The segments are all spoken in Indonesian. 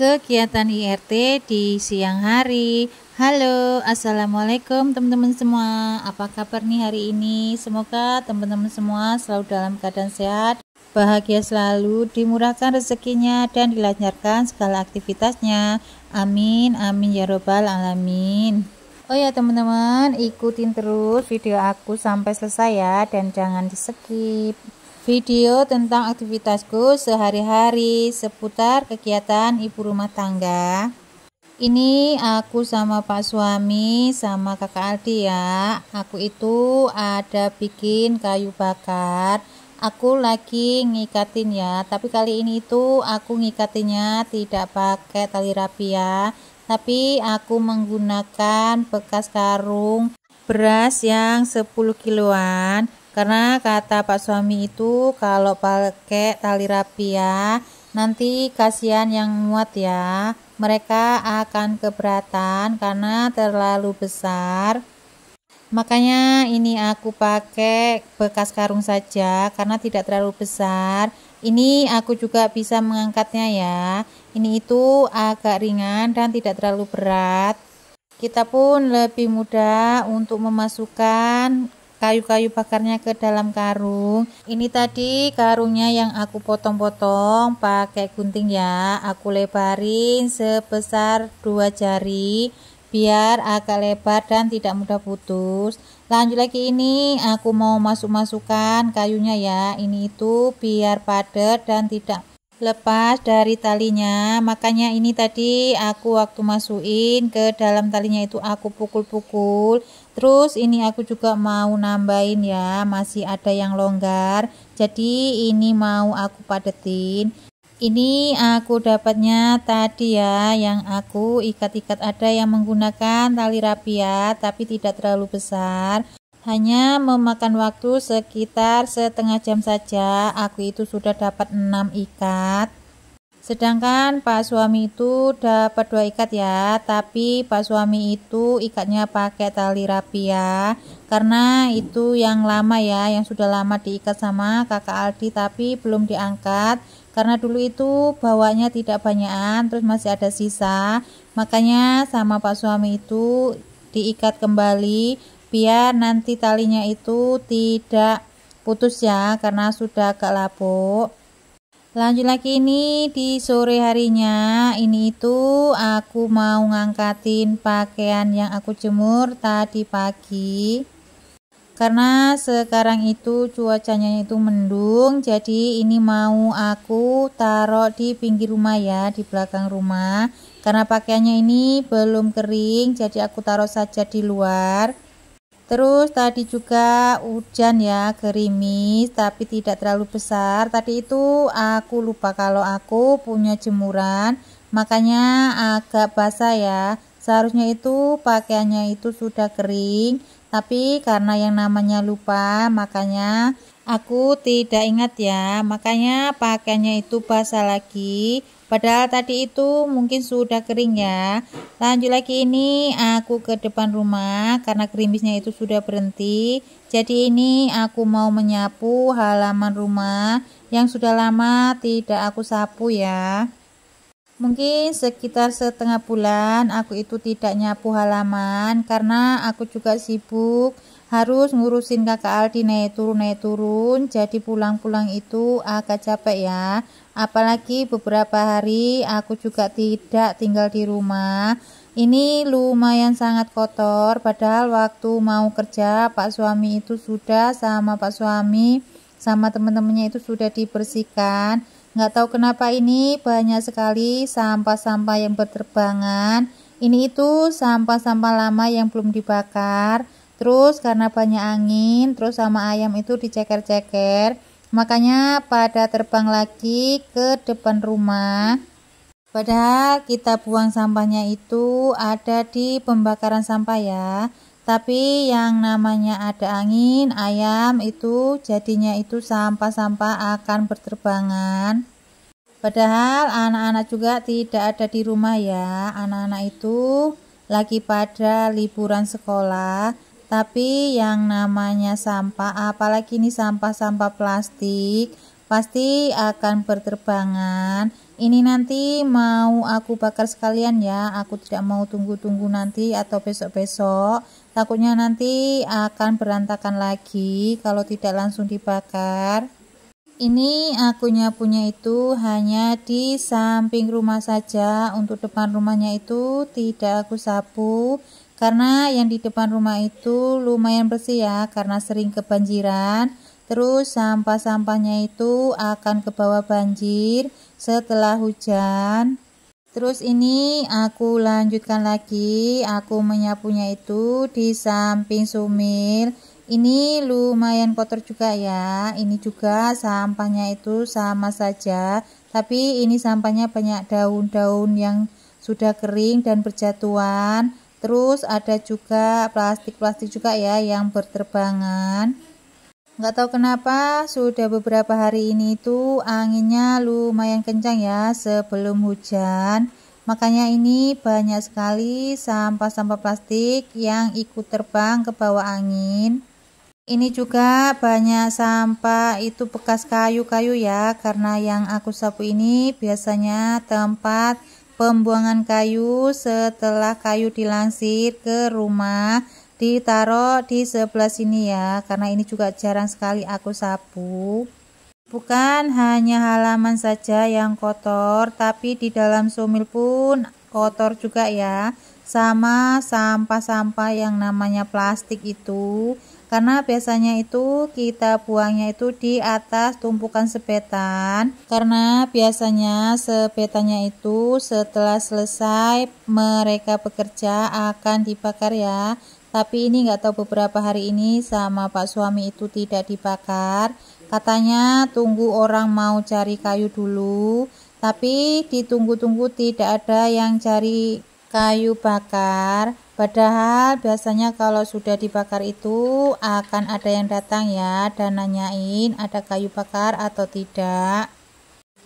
kegiatan IRT di siang hari. Halo, assalamualaikum teman-teman semua. Apa kabar nih hari ini? Semoga teman-teman semua selalu dalam keadaan sehat, bahagia selalu, dimurahkan rezekinya dan dilancarkan segala aktivitasnya. Amin, amin ya robbal alamin. Oh ya teman-teman, ikutin terus video aku sampai selesai ya, dan jangan di skip. Video tentang aktivitasku sehari-hari seputar kegiatan ibu rumah tangga. Ini aku sama Pak suami sama kakak Aldi ya. Aku itu ada bikin kayu bakar. Aku lagi ngikatin ya, tapi kali ini itu aku ngikatinnya tidak pakai tali rapia, tapi aku menggunakan bekas karung beras yang 10 kiloan. Karena kata Pak suami itu kalau pakai tali rapia nanti kasihan yang muat ya, mereka akan keberatan karena terlalu besar. Makanya ini aku pakai bekas karung saja karena tidak terlalu besar. Ini aku juga bisa mengangkatnya ya. Ini itu agak ringan dan tidak terlalu berat. Kita pun lebih mudah untuk memasukkan kayu-kayu bakarnya ke dalam karung. Ini tadi karungnya yang aku potong-potong pakai gunting ya. Aku lebarin sebesar 2 jari biar agak lebar dan tidak mudah putus. Lanjut lagi, ini aku mau masukkan kayunya ya. Ini itu biar padat dan tidak lepas dari talinya. Makanya ini tadi aku waktu masukin ke dalam talinya itu aku pukul-pukul. Terus ini aku juga mau nambahin ya, masih ada yang longgar, jadi ini mau aku padetin. Ini aku dapatnya tadi ya, yang aku ikat-ikat ada yang menggunakan tali rapia tapi tidak terlalu besar, hanya memakan waktu sekitar setengah jam saja. Aku itu sudah dapat 6 ikat. Sedangkan Pak suami itu dapat 2 ikat ya, tapi Pak suami itu ikatnya pakai tali rapia karena itu yang lama ya, yang sudah lama diikat sama kakak Aldi tapi belum diangkat karena dulu itu bawanya tidak banyakan, terus masih ada sisa. Makanya sama Pak suami itu diikat kembali biar nanti talinya itu tidak putus ya, karena sudah agak lapuk. Lanjut lagi, ini di sore harinya ini itu aku mau ngangkatin pakaian yang aku jemur tadi pagi. Karena sekarang itu cuacanya itu mendung, jadi ini mau aku taruh di pinggir rumah ya, di belakang rumah. Karena pakaiannya ini belum kering, jadi aku taruh saja di luar. Terus tadi juga hujan ya, gerimis tapi tidak terlalu besar. Tadi itu aku lupa kalau aku punya jemuran, makanya agak basah ya. Seharusnya itu pakaiannya itu sudah kering, tapi karena yang namanya lupa, makanya aku tidak ingat ya. Makanya pakaiannya itu basah lagi. Padahal tadi itu mungkin sudah kering ya. Lanjut lagi, ini aku ke depan rumah karena gerimisnya itu sudah berhenti. Jadi ini aku mau menyapu halaman rumah yang sudah lama tidak aku sapu ya. Mungkin sekitar setengah bulan aku itu tidak nyapu halaman karena aku juga sibuk harus ngurusin kakak Aldi naik turun, jadi pulang-pulang itu agak capek ya. Apalagi beberapa hari aku juga tidak tinggal di rumah. Ini lumayan sangat kotor, padahal waktu mau kerja Pak suami itu sudah sama Pak suami sama teman-temannya itu sudah dibersihkan. Nggak tahu kenapa ini banyak sekali sampah-sampah yang berterbangan. Ini itu sampah-sampah lama yang belum dibakar. Terus karena banyak angin, terus sama ayam itu diceker-ceker, makanya pada terbang lagi ke depan rumah. Padahal kita buang sampahnya itu ada di pembakaran sampah ya. Tapi yang namanya ada angin, ayam itu jadinya itu sampah-sampah akan berterbangan. Padahal anak-anak juga tidak ada di rumah ya. Anak-anak itu lagi pada liburan sekolah. Tapi yang namanya sampah, apalagi ini sampah-sampah plastik, pasti akan berterbangan. Ini nanti mau aku bakar sekalian ya, aku tidak mau tunggu-tunggu nanti atau besok-besok, takutnya nanti akan berantakan lagi kalau tidak langsung dibakar. Ini aku nyapunya itu hanya di samping rumah saja, untuk depan rumahnya itu tidak aku sapu, karena yang di depan rumah itu lumayan bersih ya, karena sering kebanjiran. Terus sampah-sampahnya itu akan ke bawah banjir setelah hujan. Terus ini aku lanjutkan lagi, aku menyapunya itu di samping sumil. Ini lumayan kotor juga ya, ini juga sampahnya itu sama saja, tapi ini sampahnya banyak daun-daun yang sudah kering dan berjatuhan. Terus ada juga plastik-plastik juga ya yang berterbangan. Nggak tahu kenapa sudah beberapa hari ini tuh anginnya lumayan kencang ya sebelum hujan. Makanya ini banyak sekali sampah-sampah plastik yang ikut terbang ke bawah angin. Ini juga banyak sampah itu bekas kayu-kayu ya, karena yang aku sapu ini biasanya tempat pembuangan kayu setelah kayu dilansir ke rumah. Ditaruh di sebelah sini ya, karena ini juga jarang sekali aku sapu. Bukan hanya halaman saja yang kotor, tapi di dalam sumil pun kotor juga ya, sama sampah-sampah yang namanya plastik itu, karena biasanya itu kita buangnya itu di atas tumpukan sepetan, karena biasanya sepetannya itu setelah selesai mereka bekerja akan dibakar ya. Tapi ini nggak tahu beberapa hari ini sama Pak suami itu tidak dibakar. Katanya tunggu orang mau cari kayu dulu. Tapi ditunggu-tunggu tidak ada yang cari kayu bakar. Padahal biasanya kalau sudah dibakar itu akan ada yang datang ya dan nanyain ada kayu bakar atau tidak.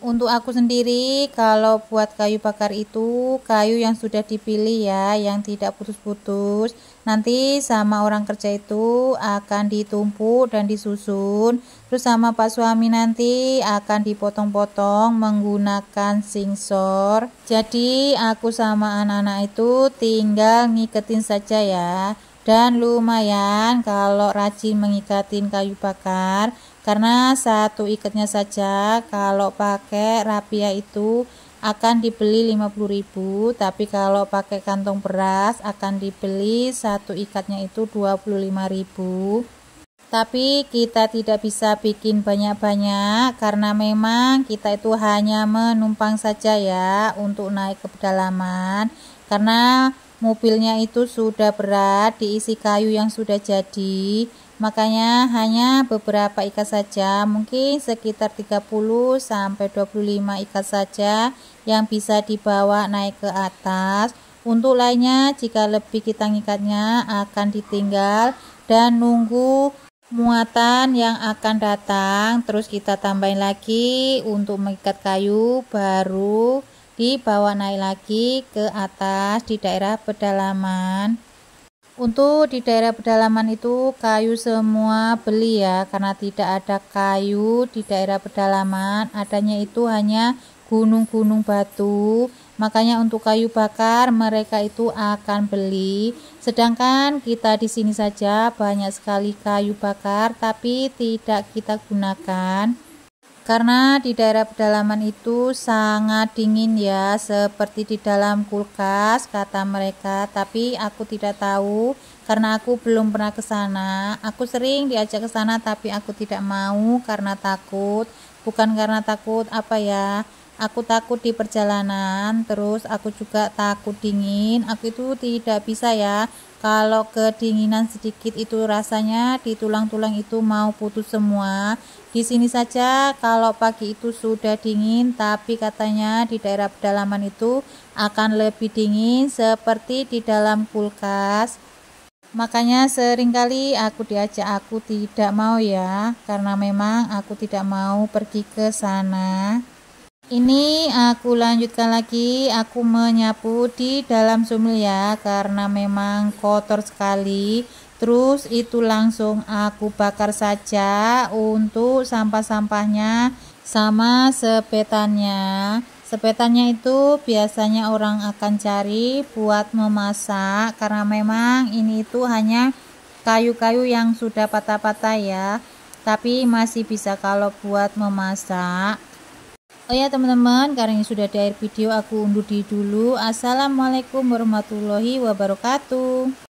Untuk aku sendiri, kalau buat kayu bakar itu kayu yang sudah dipilih ya, yang tidak putus-putus. Nanti sama orang kerja itu akan ditumpuk dan disusun. Terus sama Pak suami nanti akan dipotong-potong menggunakan singsor. Jadi aku sama anak-anak itu tinggal ngiketin saja ya. Dan lumayan kalau rajin mengikatin kayu bakar, karena satu ikatnya saja kalau pakai rapia itu akan dibeli 50.000, tapi kalau pakai kantong beras akan dibeli satu ikatnya itu 25.000. Tapi kita tidak bisa bikin banyak-banyak karena memang kita itu hanya menumpang saja ya untuk naik ke pedalaman, karena mobilnya itu sudah berat diisi kayu yang sudah jadi. Makanya hanya beberapa ikat saja, mungkin sekitar 30 sampai 25 ikat saja yang bisa dibawa naik ke atas. Untuk lainnya jika lebih kita ngikatnya akan ditinggal dan nunggu muatan yang akan datang. Terus kita tambahin lagi untuk mengikat kayu, baru dibawa naik lagi ke atas di daerah pedalaman. Untuk di daerah pedalaman itu kayu semua beli ya, karena tidak ada kayu di daerah pedalaman, adanya itu hanya gunung-gunung batu. Makanya untuk kayu bakar mereka itu akan beli. Sedangkan kita di sini saja banyak sekali kayu bakar tapi tidak kita gunakan. Karena di daerah pedalaman itu sangat dingin ya, seperti di dalam kulkas kata mereka, tapi aku tidak tahu karena aku belum pernah ke sana. Aku sering diajak ke sana tapi aku tidak mau karena takut. Bukan karena takut apa ya, aku takut di perjalanan, terus aku juga takut dingin. Aku itu tidak bisa ya, kalau kedinginan sedikit itu rasanya di tulang-tulang itu mau putus semua. Di sini saja kalau pagi itu sudah dingin, tapi katanya di daerah pedalaman itu akan lebih dingin seperti di dalam kulkas. Makanya seringkali aku diajak, aku tidak mau ya, karena memang aku tidak mau pergi ke sana. Ini aku lanjutkan lagi, aku menyapu di dalam sumil ya, karena memang kotor sekali. Terus itu langsung aku bakar saja untuk sampah-sampahnya sama sepetannya. Sepetannya itu biasanya orang akan cari buat memasak, karena memang ini itu hanya kayu-kayu yang sudah patah-patah ya, tapi masih bisa kalau buat memasak. Oh ya teman-teman, karena ini sudah di akhir video, aku undur dulu. Assalamualaikum warahmatullahi wabarakatuh.